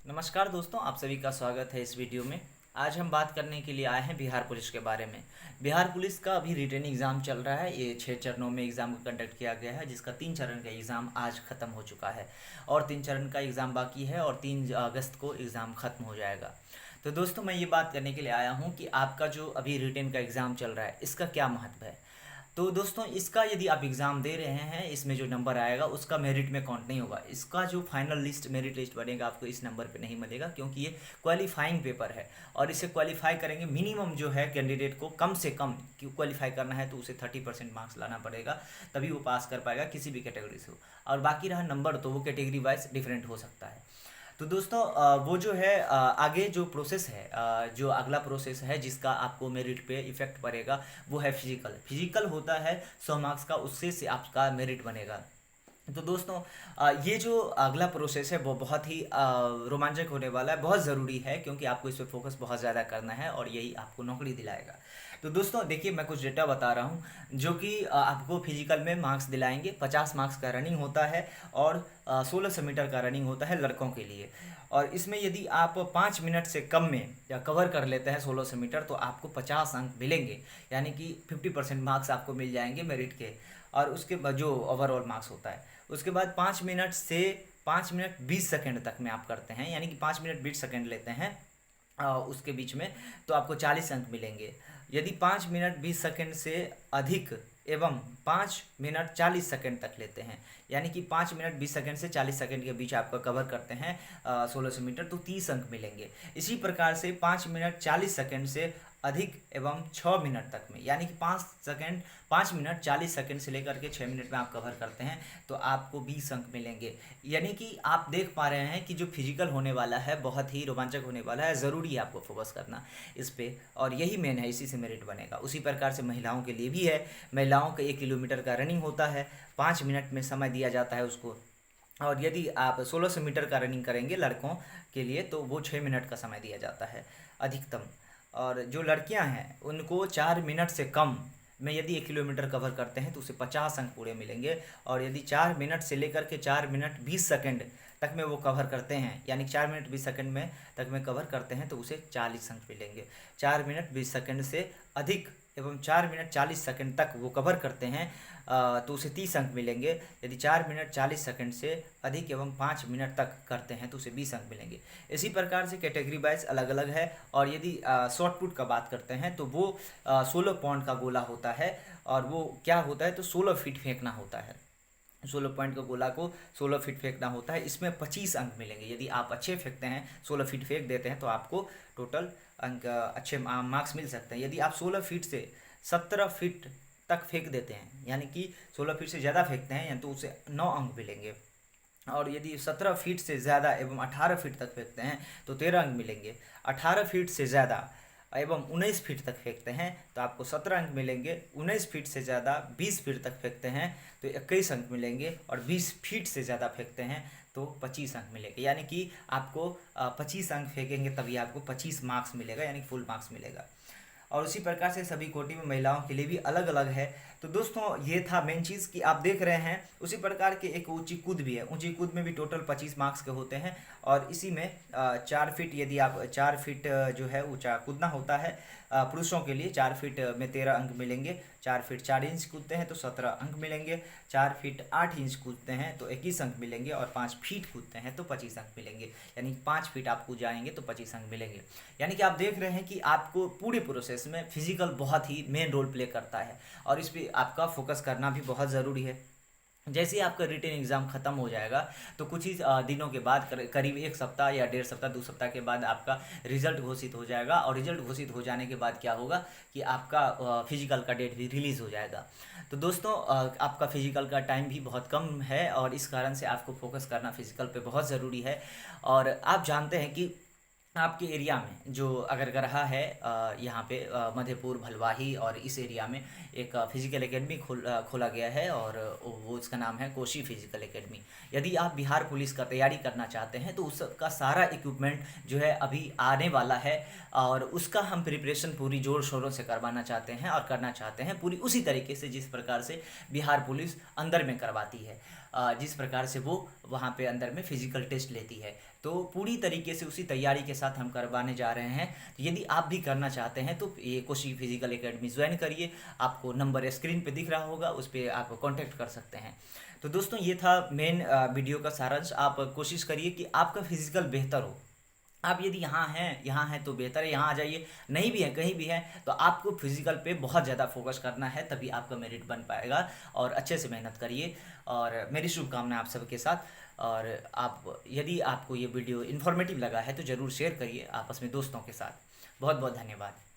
नमस्कार दोस्तों, आप सभी का स्वागत है इस वीडियो में। आज हम बात करने के लिए आए हैं बिहार पुलिस के बारे में। बिहार पुलिस का अभी रिटन एग्ज़ाम चल रहा है। ये 6 चरणों में एग्ज़ाम को कंडक्ट किया गया है, जिसका 3 चरण का एग्ज़ाम आज ख़त्म हो चुका है और 3 चरण का एग्ज़ाम बाकी है और 3 अगस्त को एग्ज़ाम ख़त्म हो जाएगा। तो दोस्तों, मैं ये बात करने के लिए आया हूँ कि आपका जो अभी रिटन का एग्ज़ाम चल रहा है, इसका क्या महत्व है। तो दोस्तों, इसका यदि आप एग्ज़ाम दे रहे हैं, इसमें जो नंबर आएगा उसका मेरिट में काउंट नहीं होगा। इसका जो फाइनल लिस्ट, मेरिट लिस्ट बनेगा, आपको इस नंबर पे नहीं मिलेगा, क्योंकि ये क्वालिफाइंग पेपर है और इसे क्वालिफाई करेंगे। मिनिमम जो है कैंडिडेट को कम से कम क्वालिफाई करना है तो उसे 30% मार्क्स लाना पड़ेगा, तभी वो पास कर पाएगा किसी भी कैटेगरी से हो। और बाकी रहा नंबर, तो वो कैटेगरी वाइज डिफरेंट हो सकता है। तो दोस्तों, वो जो है आगे जो प्रोसेस है, जो अगला प्रोसेस है जिसका आपको मेरिट पे इफेक्ट पड़ेगा, वो है फिजिकल। फिजिकल होता है 100 मार्क्स का, उससे से आपका मेरिट बनेगा। तो दोस्तों, ये जो अगला प्रोसेस है वो बहुत ही रोमांचक होने वाला है, बहुत ज़रूरी है, क्योंकि आपको इस पर फोकस बहुत ज़्यादा करना है और यही आपको नौकरी दिलाएगा। तो दोस्तों देखिए, मैं कुछ डेटा बता रहा हूँ जो कि आपको फिजिकल में मार्क्स दिलाएंगे। 50 मार्क्स का रनिंग होता है और 1600 मीटर का रनिंग होता है लड़कों के लिए। और इसमें यदि आप 5 मिनट से कम में या कवर कर लेते हैं 1600 मीटर, तो आपको 50 अंक मिलेंगे, यानी कि 50% मार्क्स आपको मिल जाएंगे मेरिट के। और उसके बाद जो ओवरऑल मार्क्स होता है, उसके बाद 5 मिनट से 5 मिनट 20 सेकंड तक में आप करते हैं, यानी कि 5 मिनट 20 सेकंड लेते हैं उसके बीच में, तो आपको 40 अंक मिलेंगे। यदि 5 मिनट 20 सेकंड से अधिक एवं 5 मिनट 40 सेकंड तक लेते हैं, यानी कि 5 मिनट 20 सेकंड से 40 सेकंड के बीच आपका कवर करते हैं 1600 मीटर, तो 30 अंक मिलेंगे। इसी प्रकार से 5 मिनट 40 सेकंड से अधिक एवं 6 मिनट तक में, यानी कि 5 मिनट 40 सेकंड से लेकर के 6 मिनट में आप कवर करते हैं, तो आपको 20 अंक मिलेंगे। यानी कि आप देख पा रहे हैं कि जो फिजिकल होने वाला है बहुत ही रोमांचक होने वाला है। ज़रूरी है आपको फोकस करना इस पे, और यही मेन है, इसी से मेरिट बनेगा। उसी प्रकार से महिलाओं के लिए भी है। महिलाओं का 1 किलोमीटर का रनिंग होता है, 5 मिनट में समय दिया जाता है उसको। और यदि आप 1600 मीटर का रनिंग करेंगे लड़कों के लिए, तो वो 6 मिनट का समय दिया जाता है अधिकतम। और जो लड़कियां हैं उनको 4 मिनट से कम में यदि 1 किलोमीटर कवर करते हैं तो उसे 50 अंक पूरे मिलेंगे। और यदि 4 मिनट से लेकर के 4 मिनट 20 सेकंड तक में वो कवर करते हैं, यानी 4 मिनट 20 सेकंड में तक में कवर करते हैं, तो उसे 40 अंक मिलेंगे। 4 मिनट 20 सेकंड से अधिक एवं 4 मिनट 40 सेकंड तक वो कवर करते हैं, तो उसे 30 अंक मिलेंगे। यदि 4 मिनट 40 सेकंड से अधिक एवं 5 मिनट तक करते हैं तो उसे 20 अंक मिलेंगे। इसी प्रकार से कैटेगरी वाइज अलग अलग है। और यदि शॉर्ट पुट का बात करते हैं, तो वो 16 पॉइंट का गोला होता है। और वो क्या होता है, तो 16 फीट फेंकना होता है। 16 पॉइंट का गोला को 16 फीट फेंकना होता है। इसमें 25 अंक मिलेंगे। यदि आप अच्छे फेंकते हैं, 16 फीट फेंक देते हैं, तो आपको टोटल अंक अच्छे मार्क्स मिल सकते हैं। यदि आप 16 फीट से 17 फीट तक फेंक देते हैं, यानी कि 16 फीट से ज़्यादा फेंकते हैं, तो उसे 9 अंक मिलेंगे। और यदि 17 फीट से ज़्यादा एवं 18 फीट तक फेंकते हैं तो 13 अंक मिलेंगे। 18 फीट से ज़्यादा एवं 19 फीट तक फेंकते हैं तो आपको 17 अंक मिलेंगे। 19 फीट से ज़्यादा 20 फीट तक फेंकते हैं तो 21 अंक मिलेंगे। और 20 फीट से ज़्यादा फेंकते हैं तो 25 अंक मिलेंगे। यानी कि आपको 25 अंक फेंकेंगे तभी आपको 25 मार्क्स मिलेगा, यानी फुल मार्क्स मिलेगा। और उसी प्रकार से सभी कोटि में महिलाओं के लिए भी अलग अलग है। तो दोस्तों, ये था मेन चीज़ कि आप देख रहे हैं। उसी प्रकार के एक ऊंची कूद भी है। ऊंची कूद में भी टोटल 25 मार्क्स के होते हैं। और इसी में 4 फीट, यदि आप 4 फीट जो है ऊंचा कूदना होता है पुरुषों के लिए, 4 फीट में 13 अंक मिलेंगे। 4 फीट 4 इंच कूदते हैं तो 17 अंक मिलेंगे। 4 फीट 8 इंच कूदते हैं तो 21 अंक मिलेंगे। और 5 फीट कूदते हैं तो 25 अंक मिलेंगे। यानी 5 फीट आप कूद जाएंगे तो 25 अंक मिलेंगे। यानी कि आप देख रहे हैं कि आपको पूरे प्रोसेस में फिजिकल बहुत ही मेन रोल प्ले करता है और इस पर आपका फोकस करना भी बहुत ज़रूरी है। जैसे ही आपका रिटन एग्ज़ाम ख़त्म हो जाएगा तो कुछ ही दिनों के बाद, करीब 1 सप्ताह या 1.5 सप्ताह 2 सप्ताह के बाद आपका रिज़ल्ट घोषित हो जाएगा। और रिज़ल्ट घोषित हो जाने के बाद क्या होगा कि आपका फिजिकल का डेट भी रिलीज़ हो जाएगा। तो दोस्तों, आपका फिजिकल का टाइम भी बहुत कम है और इस कारण से आपको फोकस करना फिजिकल पे बहुत ज़रूरी है। और आप जानते हैं कि आपके एरिया में जो अगर गरहा है, यहाँ पे मधेपुर, भलवाही और इस एरिया में एक फिजिकल एकेडमी खोला गया है और वो उसका नाम है कोशी फिजिकल एकेडमी। यदि आप बिहार पुलिस का तैयारी करना चाहते हैं तो उसका सारा इक्विपमेंट जो है अभी आने वाला है और उसका हम प्रिपरेशन पूरी ज़ोर शोरों से करवाना चाहते हैं और करना चाहते हैं पूरी उसी तरीके से जिस प्रकार से बिहार पुलिस अंदर में करवाती है, जिस प्रकार से वो वहाँ पे अंदर में फिजिकल टेस्ट लेती है। तो पूरी तरीके से उसी तैयारी के साथ हम करवाने जा रहे हैं। तो यदि आप भी करना चाहते हैं तो ये कोशी फिजिकल एकेडमी ज्वाइन करिए। आपको नंबर स्क्रीन पे दिख रहा होगा, उस पर आप कांटेक्ट कर सकते हैं। तो दोस्तों ये था मेन वीडियो का सारांश। आप कोशिश करिए कि आपका फिजिकल बेहतर हो। आप यदि यहाँ हैं तो बेहतर है, यहाँ आ जाइए। नहीं भी है, कहीं भी है, तो आपको फिजिकल पे बहुत ज़्यादा फोकस करना है, तभी आपका मेरिट बन पाएगा। और अच्छे से मेहनत करिए, और मेरी शुभकामनाएं आप सबके साथ। और आप यदि आपको ये वीडियो इन्फॉर्मेटिव लगा है तो ज़रूर शेयर करिए आपस में दोस्तों के साथ। बहुत बहुत धन्यवाद।